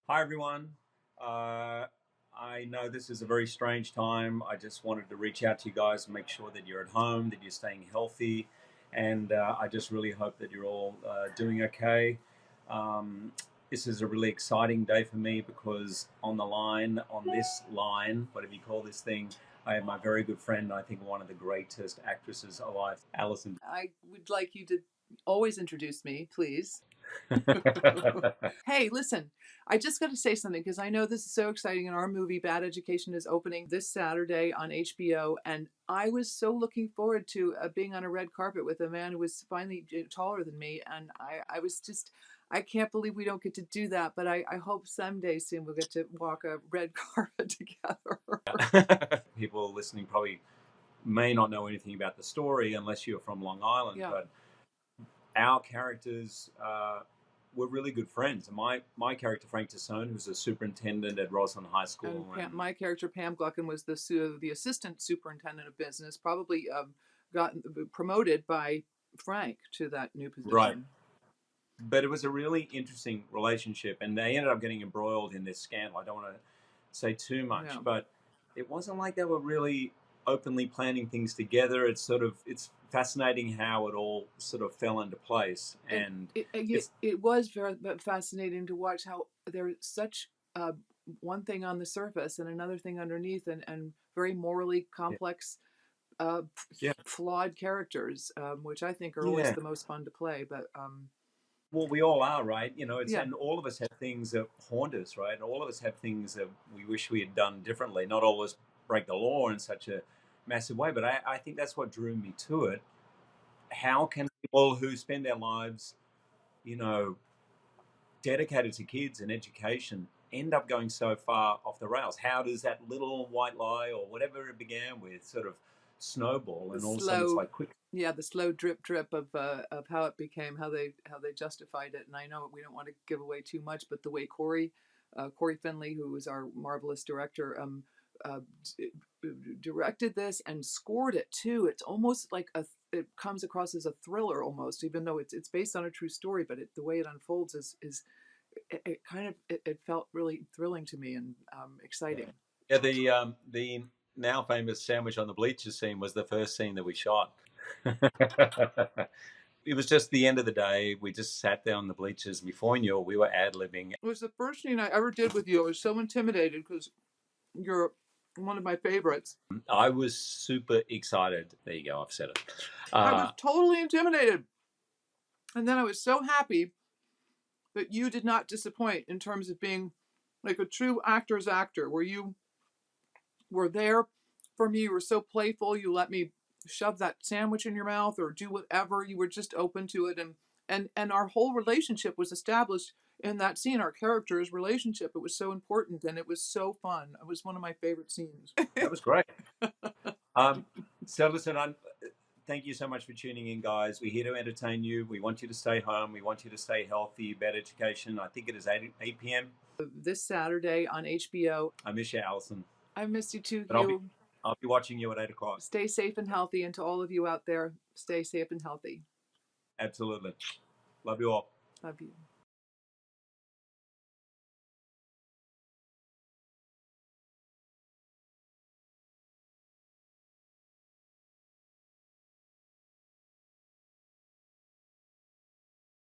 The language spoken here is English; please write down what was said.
Hi, everyone. I know this is a very strange time. I just wanted to reach out to you guys and make sure that you're at home, that you're staying healthy, and I just really hope that you're all doing okay. Um, this is a really exciting day for me because on this line, whatever you call this thing, I have my very good friend, I think one of the greatest actresses alive, Allison. I would like you to always introduce me, please. Hey, listen, I just got to say something because I know this is so exciting. And our movie, Bad Education, is opening this Saturday on HBO. And I was so looking forward to being on a red carpet with a man who was finally taller than me. And I was just, I can't believe we don't get to do that. But I hope someday soon we'll get to walk a red carpet together. People listening probably may not know anything about the story unless you're from Long Island, Yeah. but our characters were really good friends. And my character, Frank Tassone, who's a superintendent at Roslyn High And School, My character Pam Gluckin was the assistant superintendent of business, probably got promoted by Frank to that new right. position. But it was a really interesting relationship, and they ended up getting embroiled in this scandal. I don't want to say too much, Yeah. but it wasn't like they were really openly planning things together. It's fascinating how it all sort of fell into place, And and it, it's it was very fascinating to watch how there's such one thing on the surface and another thing underneath, and very morally yeah, complex, uh, yeah, flawed characters, which I think are always yeah. the most fun to play. But Well, we all are, right? It's yeah, and all of us have things that haunt us, right? All of us have things that we wish we had done differently. Not all of us break the law in such a massive way, but I think that's what drew me to it. How can people who spend their lives, you know, dedicated to kids and education end up going so far off the rails? How does that little white lie or whatever it began with sort of snowball the and all of a sudden it's slow like quick? yeah, the slow drip of how it became, how they justified it. And I know we don't want to give away too much, but the way Cory Finley, who was our marvelous director, uh, directed this and scored it too. It's almost like it comes across as a thriller almost, even though it's based on a true story. But the way it unfolds is it kind of it felt really thrilling to me and Yeah, exciting. yeah. The now famous sandwich on the bleachers scene was the first scene that we shot. It was just the end of the day. We just sat there on the bleachers. Before we knew it, we were ad libbing. It was the first scene I ever did with you. I was so intimidated because you're one of my favorites. I was super excited. There you go. I've said it. I was Uh, totally intimidated. And then I was so happy that you did not disappoint in terms of being like a true actor's actor, where you were there for me. You were so playful. You let me shove that sandwich in your mouth or do whatever. You were just open to it. And our whole relationship was established in that scene, our characters' relationship. It was so important and it was so fun. It was one of my favorite scenes. that was great. Um, so listen, thank you so much for tuning in, guys. We're here to entertain you. We want you to stay home. We want you to stay healthy. Better education. I think it is 8 p.m. This Saturday on HBO. I miss you, Allison, I miss you too, but Hugh. I'll be watching you at 8 o'clock. Stay safe and healthy. And to all of you out there, stay safe and healthy. Absolutely. Love you all. Love you.